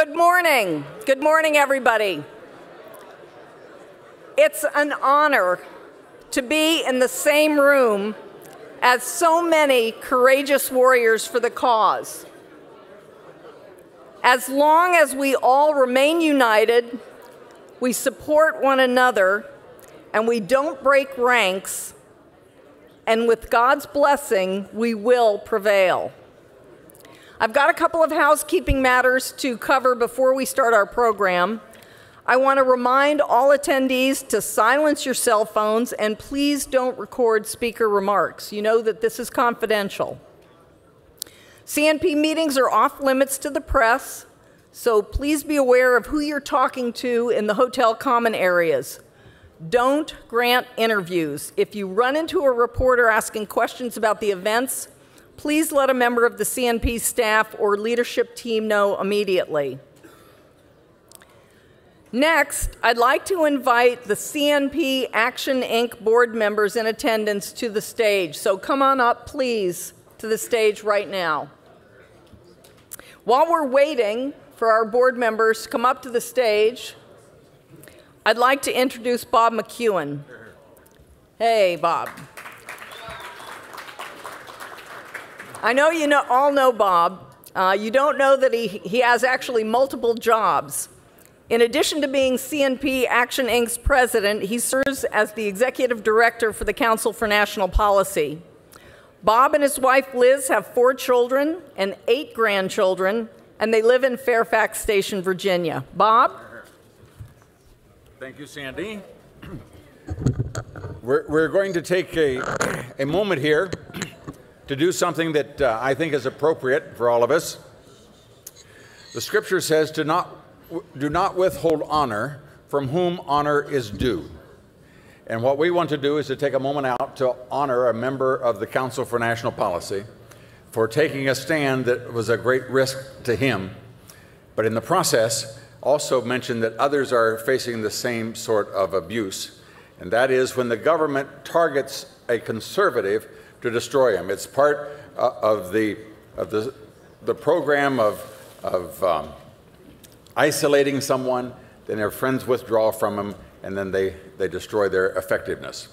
Good morning. Good morning, everybody. It's an honor to be in the same room as so many courageous warriors for the cause. As long as we all remain united, we support one another, and we don't break ranks, and with God's blessing, we will prevail. I've got a couple of housekeeping matters to cover before we start our program. I want to remind all attendees to silence your cell phones and please don't record speaker remarks. You know that this is confidential. CNP meetings are off limits to the press, so please be aware of who you're talking to in the hotel common areas. Don't grant interviews. If you run into a reporter asking questions about the events, please let a member of the CNP staff or leadership team know immediately. Next, I'd like to invite the CNP Action, Inc. board members in attendance to the stage. So come on up, please, to the stage right now. While we're waiting for our board members to come up to the stage, I'd like to introduce Bob McEwen. Hey, Bob. I know you all know Bob. You don't know that he has actually multiple jobs. In addition to being CNP Action, Inc.'s president, he serves as the executive director for the Council for National Policy. Bob and his wife Liz have 4 children and 8 grandchildren, and they live in Fairfax Station, Virginia. Bob? Thank you, Sandy. We're going to take a moment here to do something that I think is appropriate for all of us. The scripture says, do not withhold honor from whom honor is due. And what we want to do is to take a moment out to honor a member of the Council for National Policy for taking a stand that was a great risk to him, but in the process also mention that others are facing the same sort of abuse, and that is when the government targets a conservative to destroy him. It's part of the program of isolating someone, then their friends withdraw from them, and then they destroy their effectiveness.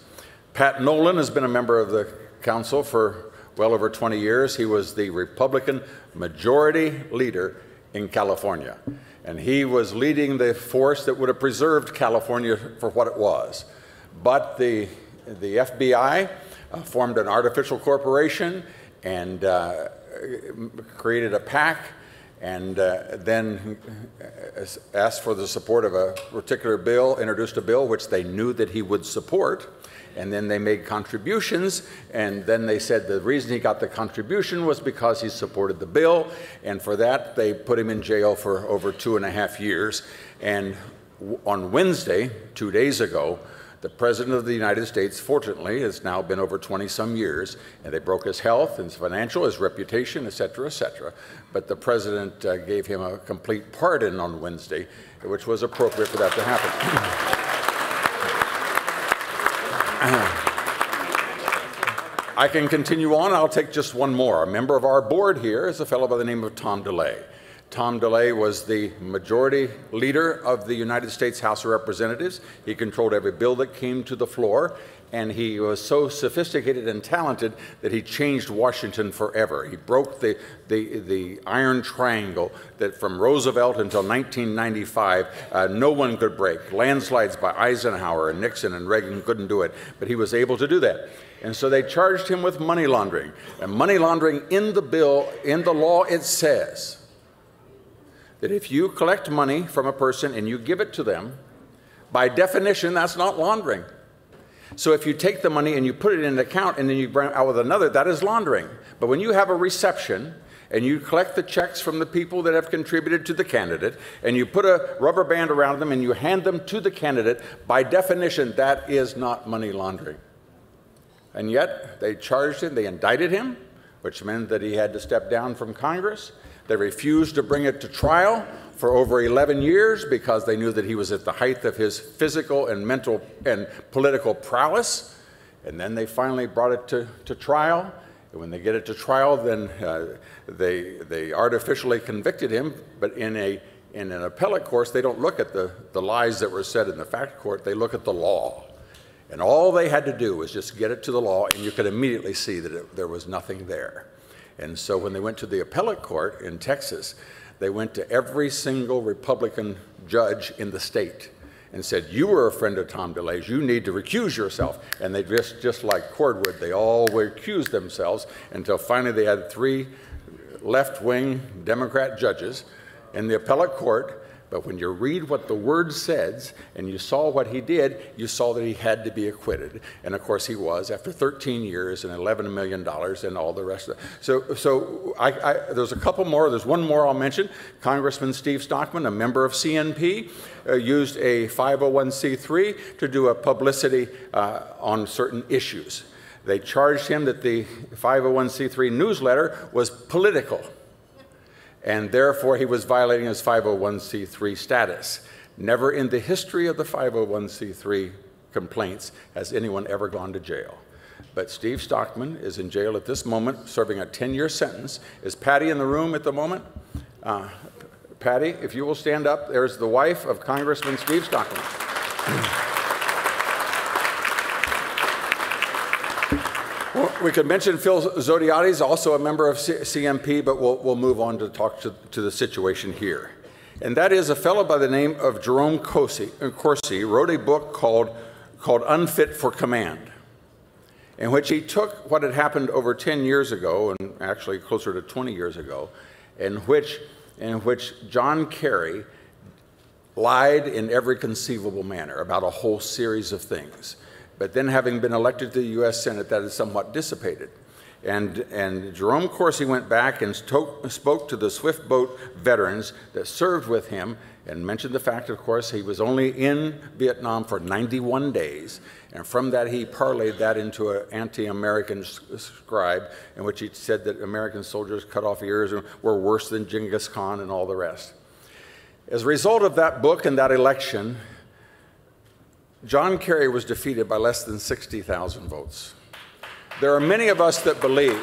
Pat Nolan has been a member of the council for well over 20 years. He was the Republican majority leader in California, and he was leading the force that would have preserved California for what it was. But the FBI formed an artificial corporation and created a PAC, and then asked for the support of a particular bill, introduced a bill which they knew that he would support, and then they made contributions, and then they said the reason he got the contribution was because he supported the bill, and for that they put him in jail for over 2.5 years. And on Wednesday, 2 days ago, the President of the United States, fortunately, has now been over 20-some years, and they broke his health, his financial, his reputation, et cetera, but the President gave him a complete pardon on Wednesday, which was appropriate for that to happen. I can continue on. I'll take just one more. A member of our board here is a fellow by the name of Tom DeLay. Tom DeLay was the majority leader of the United States House of Representatives. He controlled every bill that came to the floor, and he was so sophisticated and talented that he changed Washington forever. He broke the iron triangle that from Roosevelt until 1995, no one could break. Landslides by Eisenhower and Nixon and Reagan couldn't do it, but he was able to do that. And so they charged him with money laundering. And money laundering in the bill, in the law, it says that if you collect money from a person and you give it to them, by definition, that's not laundering. So if you take the money and you put it in an account and then you bring it out with another, that is laundering. But when you have a reception and you collect the checks from the people that have contributed to the candidate and you put a rubber band around them and you hand them to the candidate, by definition, that is not money laundering. And yet they charged him, they indicted him, which meant that he had to step down from Congress. They refused to bring it to trial for over 11 years because they knew that he was at the height of his physical and mental and political prowess. And then they finally brought it to trial. And when they get it to trial, then they artificially convicted him, but in a In an appellate court, they don't look at the lies that were said in the fact court, they look at the law. And all they had to do was just get it to the law, and you could immediately see that there was nothing there. And so when they went to the appellate court in Texas, they went to every single Republican judge in the state and said, you were a friend of Tom DeLay's, you need to recuse yourself. And they just like cordwood, they all recused themselves until finally they had 3 left-wing Democrat judges in the appellate court. But when you read what the word says and you saw what he did, you saw that he had to be acquitted. And of course he was, after 13 years and $11 million and all the rest of it. So there's a couple more. There's one more I'll mention. Congressman Steve Stockman, a member of CNP, used a 501c3 to do a publicity on certain issues. They charged him that the 501c3 newsletter was political, and therefore he was violating his 501c3 status. Never in the history of the 501c3 complaints has anyone ever gone to jail. But Steve Stockman is in jail at this moment, serving a 10-year sentence. Is Patty in the room at the moment? Patty, if you will stand up, there's the wife of Congressman Steve Stockman. We could mention Phil Zodhiates, also a member of CNP, but we'll move on to talk to the situation here. And that is a fellow by the name of Jerome Corsi wrote a book called Unfit for Command, in which he took what had happened over 10 years ago, and actually closer to 20 years ago, in which John Kerry lied in every conceivable manner about a whole series of things. But then, having been elected to the U.S. Senate, that is somewhat dissipated. And Jerome Corsi went back and spoke to the swift boat veterans that served with him and mentioned the fact, of course, he was only in Vietnam for 91 days. And from that, he parlayed that into an anti-American scribe in which he said that American soldiers cut off ears were worse than Genghis Khan and all the rest. As a result of that book and that election, John Kerry was defeated by less than 60,000 votes. There are many of us that believe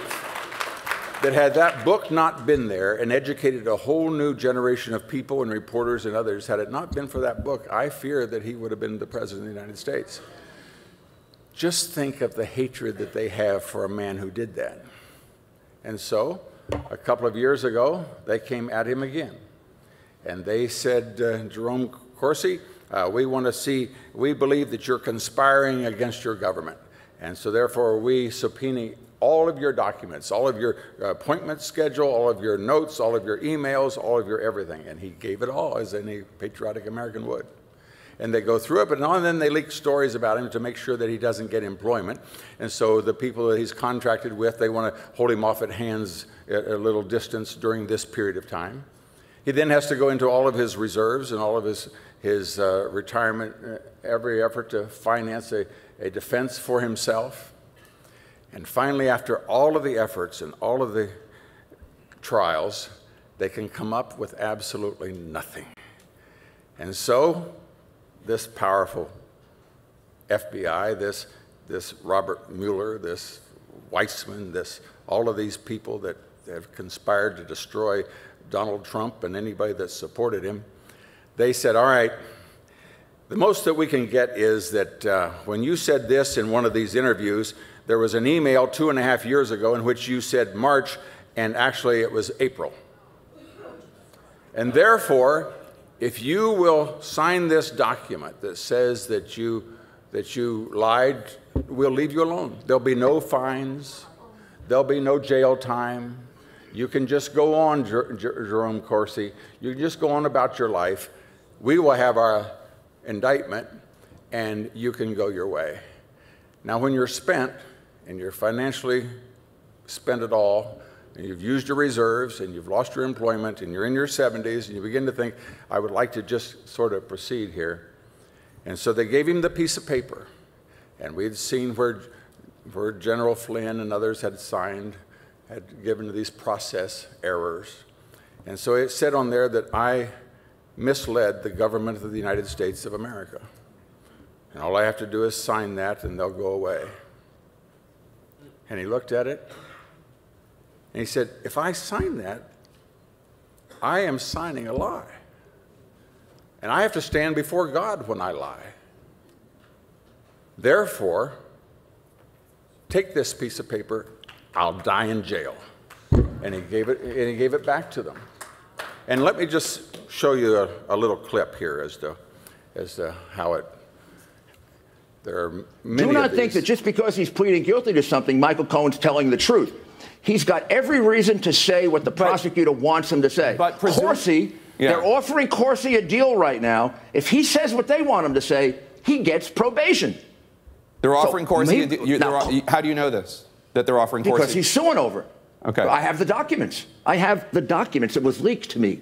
that had that book not been there and educated a whole new generation of people and reporters and others, had it not been for that book, I fear that he would have been the President of the United States. Just think of the hatred that they have for a man who did that. And so, a couple of years ago, they came at him again. And they said, Jerome Corsi, we believe that you're conspiring against your government. And so therefore we subpoena all of your documents, all of your appointment schedule, all of your notes, all of your emails, all of your everything. And he gave it all, as any patriotic American would. And they go through it, but now and then they leak stories about him to make sure that he doesn't get employment. And so the people that he's contracted with, they want to hold him off at hands at a little distance during this period of time. He then has to go into all of his reserves and all of his retirement, every effort to finance a defense for himself. And finally, after all of the efforts and all of the trials, they can come up with absolutely nothing. And so this powerful FBI, this Robert Mueller, this Weissman, all of these people that have conspired to destroy Donald Trump and anybody that supported him, they said, all right, the most that we can get is that when you said this in one of these interviews, there was an email 2.5 years ago in which you said March, and actually it was April. And therefore, if you will sign this document that says that you lied, we'll leave you alone. There'll be no fines. There'll be no jail time. You can just go on, Jerome Corsi. You can just go on about your life. We will have our indictment, and you can go your way. Now, when you're spent, and you're financially spent it all, and you've used your reserves, and you've lost your employment, and you're in your 70s, and you begin to think, I would like to just sort of proceed here. And so they gave him the piece of paper, and we'd seen where General Flynn and others had signed, had given these process errors. And so it said on there that I misled the government of the United States of America. And all I have to do is sign that, and they'll go away. And he looked at it, and he said, if I sign that, I am signing a lie. and I have to stand before God when I lie. Therefore, take this piece of paper, I'll die in jail. And he gave it back to them. And let me just show you a little clip here as to how it. There are many. Do not think that just because he's pleading guilty to something, Michael Cohen's telling the truth. He's got every reason to say what the prosecutor wants him to say. But Corsi, they're offering Corsi a deal right now. If he says what they want him to say, he gets probation. They're offering Corsi a deal. How do you know this? That they're offering Corsi? Because he's suing over it. Okay. I have the documents. I have the documents. It was leaked to me.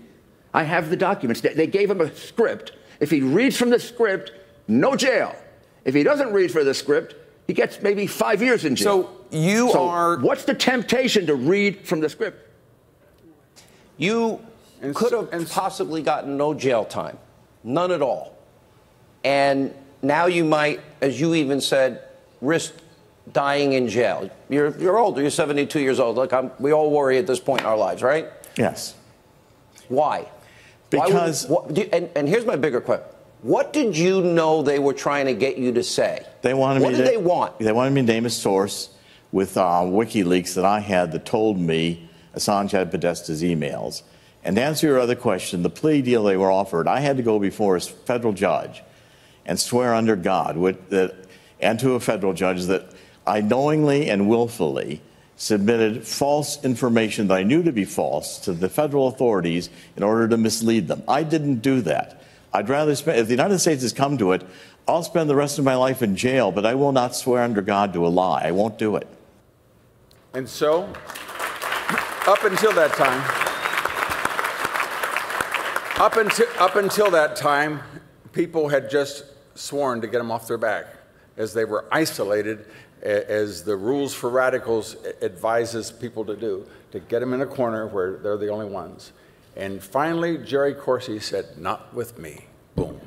I have the documents. They gave him a script. If he reads from the script, no jail. If he doesn't read from the script, he gets maybe 5 years in jail. So what's the temptation to read from the script? You could have possibly gotten no jail time, none at all. And now you might, as you even said, risk dying in jail. You're older. You're 72 years old. Look, we all worry at this point in our lives, right? Yes. Why? Because... and here's my bigger question. What did you know they were trying to get you to say? They wanted me what did they want? They wanted me to name a source with WikiLeaks that I had that told me Assange had Podesta's emails. And to answer your other question, the plea deal they were offered, I had to go before a federal judge and swear under God and to a federal judge that I knowingly and willfully submitted false information that I knew to be false to the federal authorities in order to mislead them. I didn't do that. I'd rather spend, if the United States has come to it, I'll spend the rest of my life in jail, but I will not swear under God to a lie. I won't do it. And so, up until that time, people had just sworn to get them off their back as they were isolated, as the rules for radicals advises people to do, to get them in a corner where they're the only ones. And finally, Jerry Corsi said, "Not with me." Boom.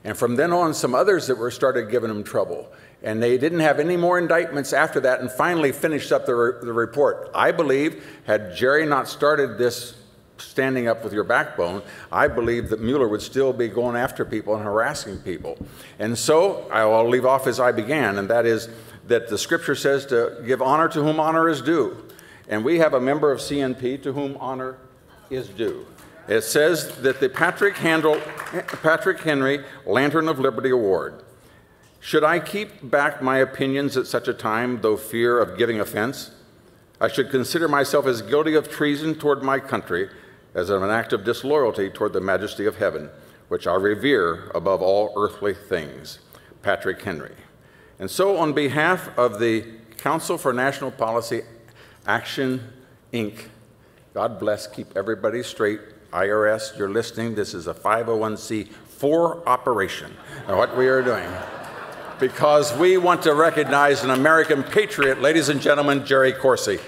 And from then on, some others that started giving him trouble. And they didn't have any more indictments after that and finally finished up the report. I believe, had Jerry not started this standing up with your backbone, I believe that Mueller would still be going after people and harassing people. And so I'll leave off as I began, and that is that the scripture says to give honor to whom honor is due. And we have a member of CNP to whom honor is due. It says that the Patrick Henry Lantern of Liberty Award. Should I keep back my opinions at such a time, though fear of giving offense? I should consider myself as guilty of treason toward my country, as an act of disloyalty toward the majesty of heaven, which I revere above all earthly things. Patrick Henry. And so on behalf of the Council for National Policy Action, Inc., God bless, keep everybody straight. IRS, you're listening. This is a 501c4 operation, what we are doing. Because we want to recognize an American patriot, ladies and gentlemen, Jerry Corsi.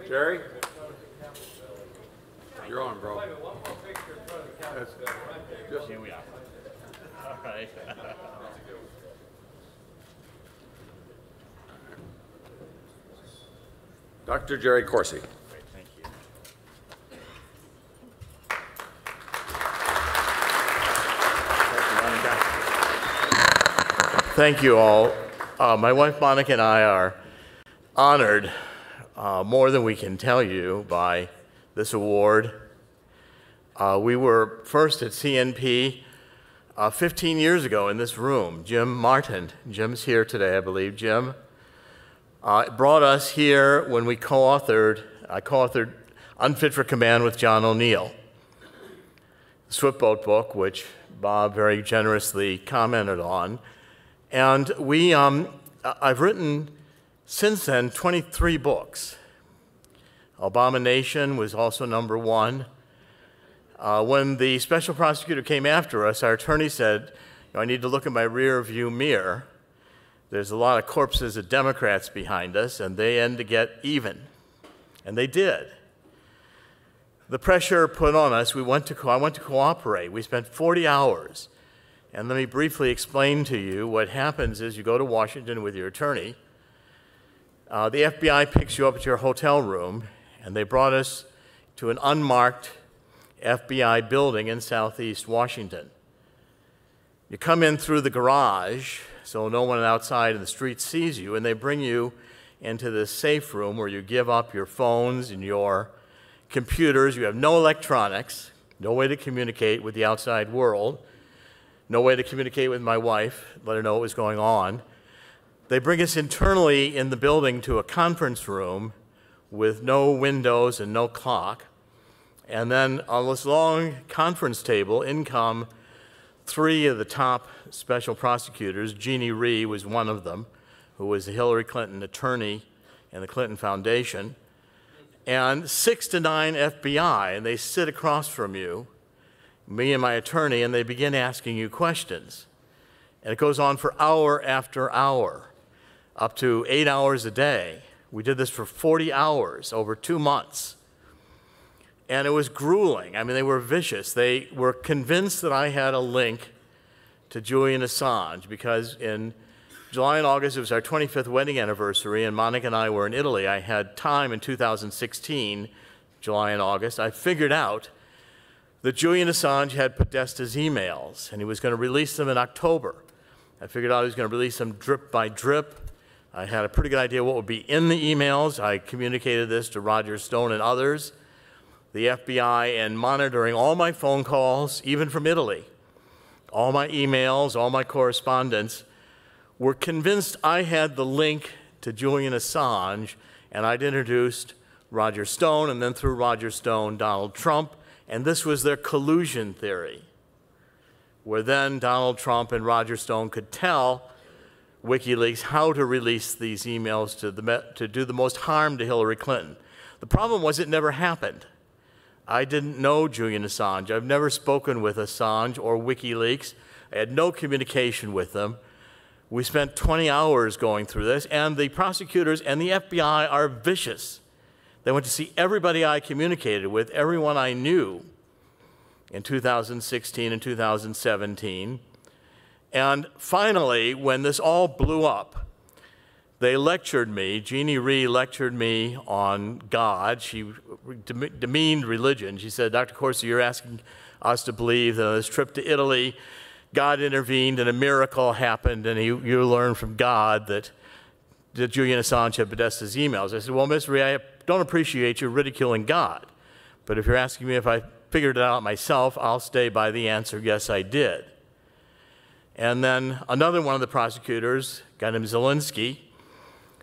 Jerry? You're on, bro. Here we are. All right. Dr. Jerry Corsi. Thank you. Thank you all. My wife Monica and I are honored more than we can tell you by this award. We were first at CNP 15 years ago in this room, Jim Martin, Jim's here today, I believe, Jim, brought us here when I co-authored Unfit for Command with John O'Neill, the Swiftboat book, which Bob very generously commented on. And I've written since then 23 books. Abomination was also #1. When the special prosecutor came after us, our attorney said, I need to look in my rear view mirror. There's a lot of corpses of Democrats behind us, and they end to get even. And they did. The pressure put on us, I went to cooperate. We spent 40 hours. And let me briefly explain to you what happens is you go to Washington with your attorney. The FBI picks you up at your hotel room, and they brought us to an unmarked FBI building in southeast Washington. You come in through the garage, so no one outside in the street sees you, and they bring you into this safe room where you give up your phones and your computers. You have no electronics, no way to communicate with the outside world, no way to communicate with my wife, let her know what was going on. They bring us internally in the building to a conference room with no windows and no clock. And then on this long conference table, in come 3 of the top special prosecutors. Jeannie Rhee was one of them, who was the Hillary Clinton attorney in the Clinton Foundation, and 6 to 9 FBI, and they sit across from you, me and my attorney, and they begin asking you questions. And it goes on for hour after hour, up to 8 hours a day. We did this for 40 hours over 2 months. And it was grueling. I mean, they were vicious. They were convinced that I had a link to Julian Assange because in July and August, it was our 25th wedding anniversary, and Monica and I were in Italy. I had time in 2016, July and August. I figured out that Julian Assange had Podesta's emails, and he was going to release them in October. I figured out he was going to release them drip by drip. I had a pretty good idea what would be in the emails. I communicated this to Roger Stone and others. The FBI, and monitoring all my phone calls, even from Italy, all my emails, all my correspondence, were convinced I had the link to Julian Assange, and I'd introduced Roger Stone, and then through Roger Stone, Donald Trump, and this was their collusion theory, where then Donald Trump and Roger Stone could tell WikiLeaks how to release these emails to do the most harm to Hillary Clinton. The problem was it never happened. I didn't know Julian Assange. I've never spoken with Assange or WikiLeaks. I had no communication with them. We spent 20 hours going through this, and the prosecutors and the FBI are vicious. They went to see everybody I communicated with, everyone I knew in 2016 and 2017. And finally, when this all blew up, they lectured me. Jeannie Rhee lectured me on God. She demeaned religion. She said, Dr. Corsi, you're asking us to believe that on this trip to Italy, God intervened and a miracle happened, and you learned from God that Julian Assange had Podesta's emails. I said, well, Ms. Rhee, I don't appreciate you ridiculing God. But if you're asking me if I figured it out myself, I'll stay by the answer, yes, I did. And then another one of the prosecutors, a guy named Zelensky,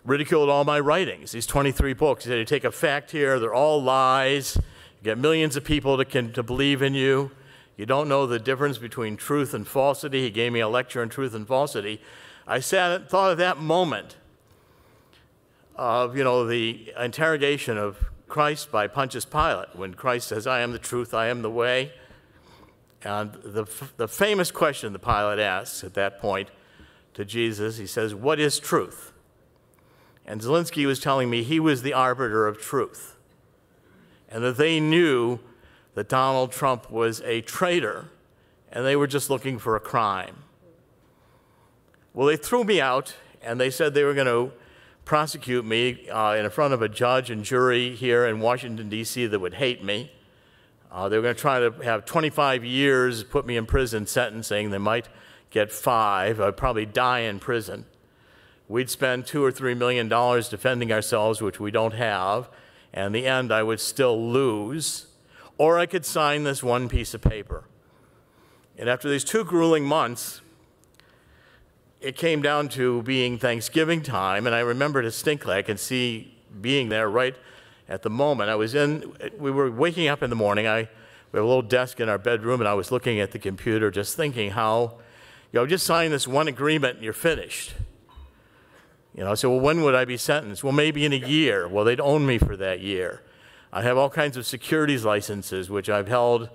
ridiculed all my writings, these 23 books. He said, you take a fact here, they're all lies. You get millions of people to believe in you. You don't know the difference between truth and falsity. He gave me a lecture on truth and falsity. I sat and thought of that moment of, the interrogation of Christ by Pontius Pilate, when Christ says, I am the truth, I am the way. And the famous question the Pilate asks at that point to Jesus, he says, what is truth? And Zelensky was telling me he was the arbiter of truth, and that they knew that Donald Trump was a traitor, and they were just looking for a crime. Well, they threw me out, and they said they were going to prosecute me in front of a judge and jury here in Washington, D.C. that would hate me. They were going to try to have 25 years, put me in prison sentencing. They might get 5. I'd probably die in prison. We'd spend $2 or $3 million defending ourselves, which we don't have, and in the end I would still lose, or I could sign this one piece of paper. And after these 2 grueling months, it came down to being Thanksgiving time, and I remember distinctly, I can see being there right at the moment. We were waking up in the morning. We have a little desk in our bedroom, and I was looking at the computer just thinking how, just sign this one agreement and you're finished. I said, well, when would I be sentenced? Well, maybe in a year. Well, they'd own me for that year. I have all kinds of securities licenses, which I've held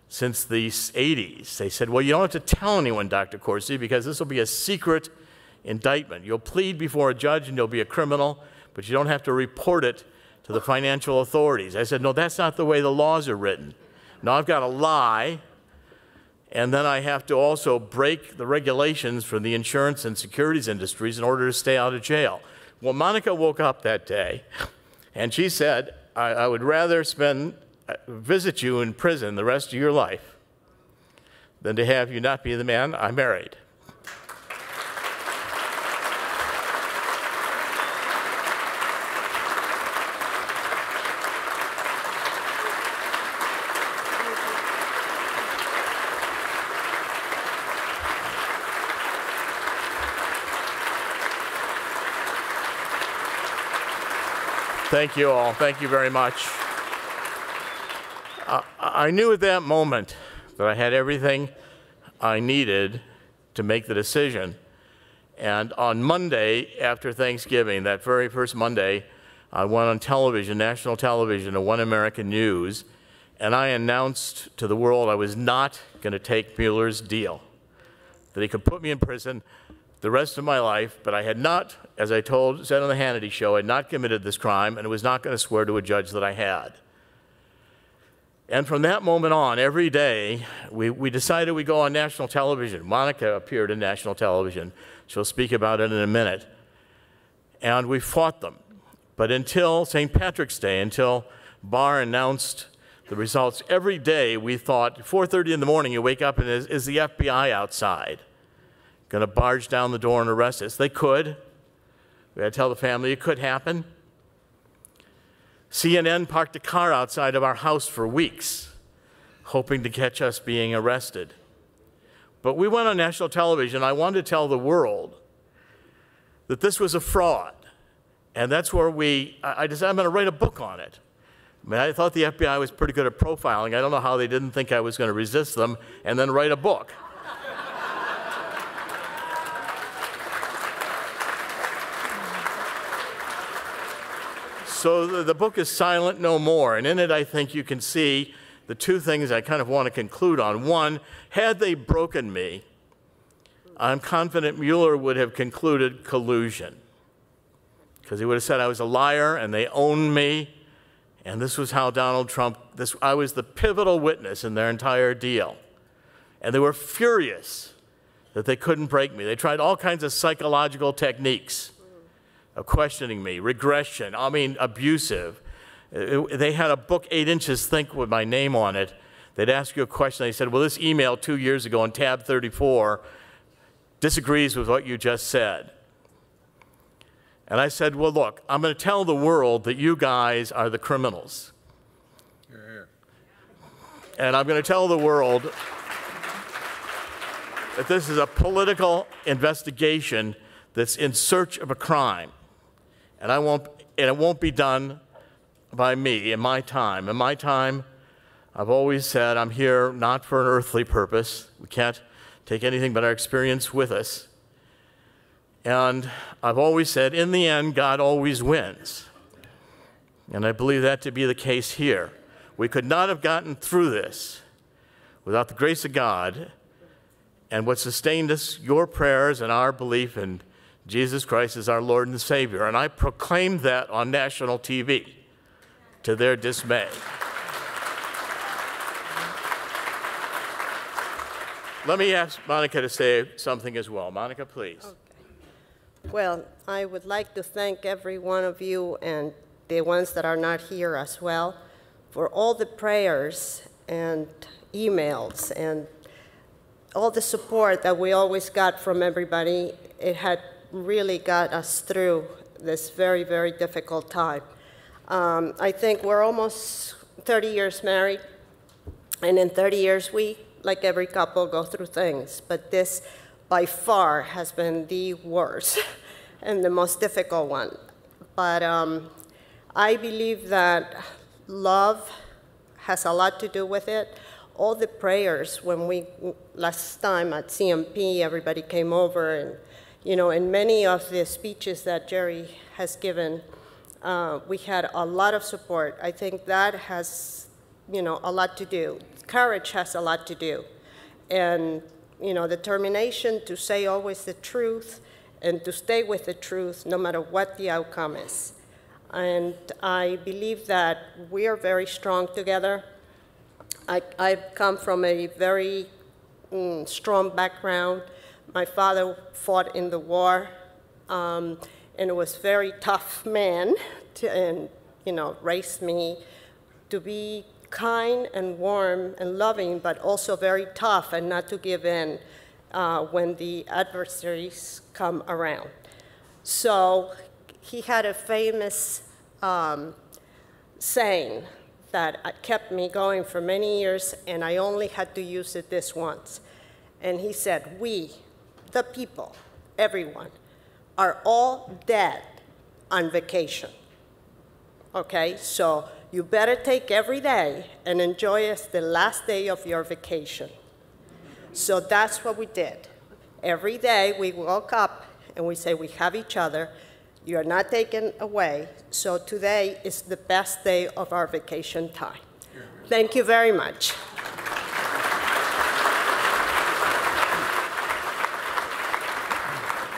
since the 80s. They said, well, you don't have to tell anyone, Dr. Corsi, because this will be a secret indictment. You'll plead before a judge and you'll be a criminal, but you don't have to report it to the financial authorities. I said, no, that's not the way the laws are written. Now I've got to lie, and then I have to also break the regulations for the insurance and securities industries in order to stay out of jail. Well, Monica woke up that day, and she said, I would rather visit you in prison the rest of your life than to have you not be the man I married. Thank you all. Thank you very much. I knew at that moment that I had everything I needed to make the decision. And on Monday, after Thanksgiving, that very first Monday, I went on television, national television, to One American News, and I announced to the world I was not going to take Mueller's deal, that he could put me in prison the rest of my life, but I had not, as I said on the Hannity show, I had not committed this crime, and I was not going to swear to a judge that I had. And from that moment on, every day, we decided we'd go on national television. Monica appeared in national television. She'll speak about it in a minute. And we fought them. But until St. Patrick's Day, until Barr announced the results, every day we thought, 4:30 in the morning, you wake up and is the FBI outside going to barge down the door and arrest us? They could. We had to tell the family it could happen. CNN parked a car outside of our house for weeks, hoping to catch us being arrested. But we went on national television. I wanted to tell the world that this was a fraud. And that's where I decided I'm going to write a book on it. I mean, I thought the FBI was pretty good at profiling. I don't know how they didn't think I was going to resist them and then write a book. So the book is Silent No More, and in it I think you can see the 2 things I kind of want to conclude on. One, had they broken me, I'm confident Mueller would have concluded collusion, because he would have said I was a liar and they owned me, and this was how Donald Trump, I was the pivotal witness in their entire deal. And they were furious that they couldn't break me. They tried all kinds of psychological techniques of questioning me, regression, abusive. They had a book 8 inches thick with my name on it. They'd ask you a question. They said, well, this email 2 years ago on tab 34 disagrees with what you just said. And I said, well, look, I'm going to tell the world that you guys are the criminals. And I'm going to tell the world that this is a political investigation that's in search of a crime. And it won't be done by me in my time. In my time, I've always said I'm here not for an earthly purpose. We can't take anything but our experience with us. And I've always said, in the end, God always wins. And I believe that to be the case here. We could not have gotten through this without the grace of God and what sustained us, your prayers and our belief in Jesus Christ as our Lord and Savior. And I proclaimed that on national TV to their dismay. Let me ask Monica to say something as well. Monica, please. Okay. Well, I would like to thank every one of you and the ones that are not here as well for all the prayers and emails and all the support that we always got from everybody. It had really got us through this very, very difficult time. I think we're almost 30 years married, and in 30 years we like every couple, go through things, but this by far has been the worst and the most difficult one. But I believe that love has a lot to do with it. All the prayers, last time at CNP, everybody came over, and, in many of the speeches that Jerry has given, we had a lot of support. I think that has, a lot to do. Courage has a lot to do. And, determination to say always the truth and to stay with the truth no matter what the outcome is. And I believe that we are very strong together. I've come from a very strong background. My father fought in the war, and it was a very tough man, and raised me to be kind and warm and loving, but also very tough and not to give in when the adversaries come around. So he had a famous saying that kept me going for many years, and I only had to use it this once. And he said, we, the people, everyone, are all dead on vacation. Okay, so you better take every day and enjoy it as the last day of your vacation. So that's what we did. Every day we woke up and we say, we have each other. You're not taken away. So today is the best day of our vacation time. Thank you very much.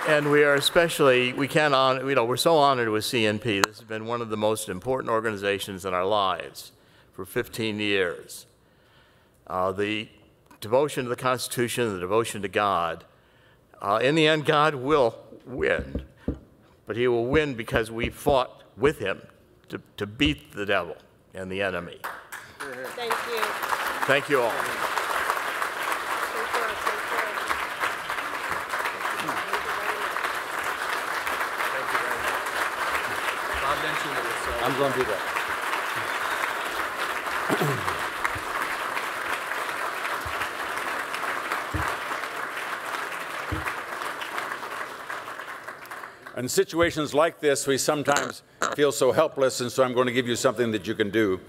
And we are especially, we're so honored with CNP. This has been one of the most important organizations in our lives for 15 years. The devotion to the Constitution, the devotion to God. In the end, God will win, but he will win because we fought with him to beat the devil and the enemy. Thank you. Thank you all. I'm going to do that. In situations like this, we sometimes feel so helpless, and so I'm going to give you something that you can do.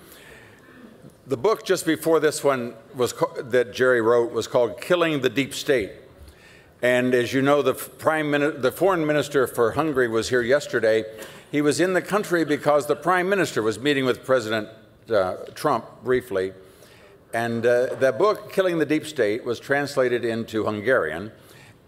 The book just before this one that Jerry wrote was called Killing the Deep State. And as you know, the foreign minister for Hungary was here yesterday. He was in the country because the prime minister was meeting with President Trump briefly. And that book, Killing the Deep State, was translated into Hungarian.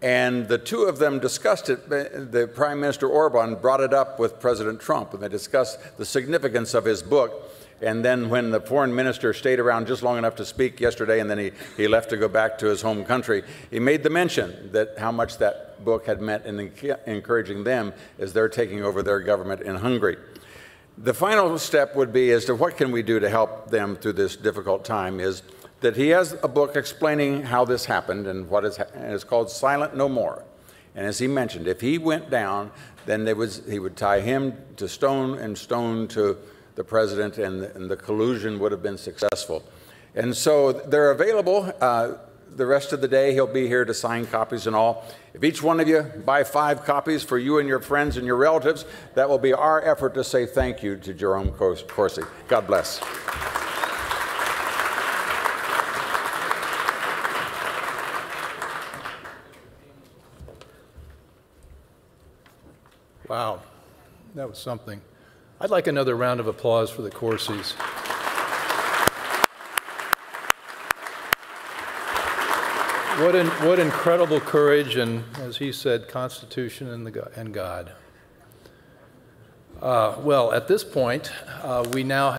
And the two of them discussed it. The Prime Minister Orban brought it up with President Trump, and they discussed the significance of his book. And then when the foreign minister stayed around just long enough to speak yesterday, and then he left to go back to his home country, he made the mention that how much that book had meant in encouraging them as they're taking over their government in Hungary. The final step would be as to what can we do to help them through this difficult time is that he has a book explaining how this happened and what is called Silent No More. And as he mentioned, if he went down, then he would tie him to stone and stone to the president, and the collusion would have been successful. And so they're available the rest of the day. He'll be here to sign copies and all. If each one of you buy 5 copies for you and your friends and your relatives, that will be our effort to say thank you to Jerome Corsi. God bless. Wow, that was something. I'd like another round of applause for the Corsis. What incredible courage and, as he said, Constitution and God. Well, at this point, we now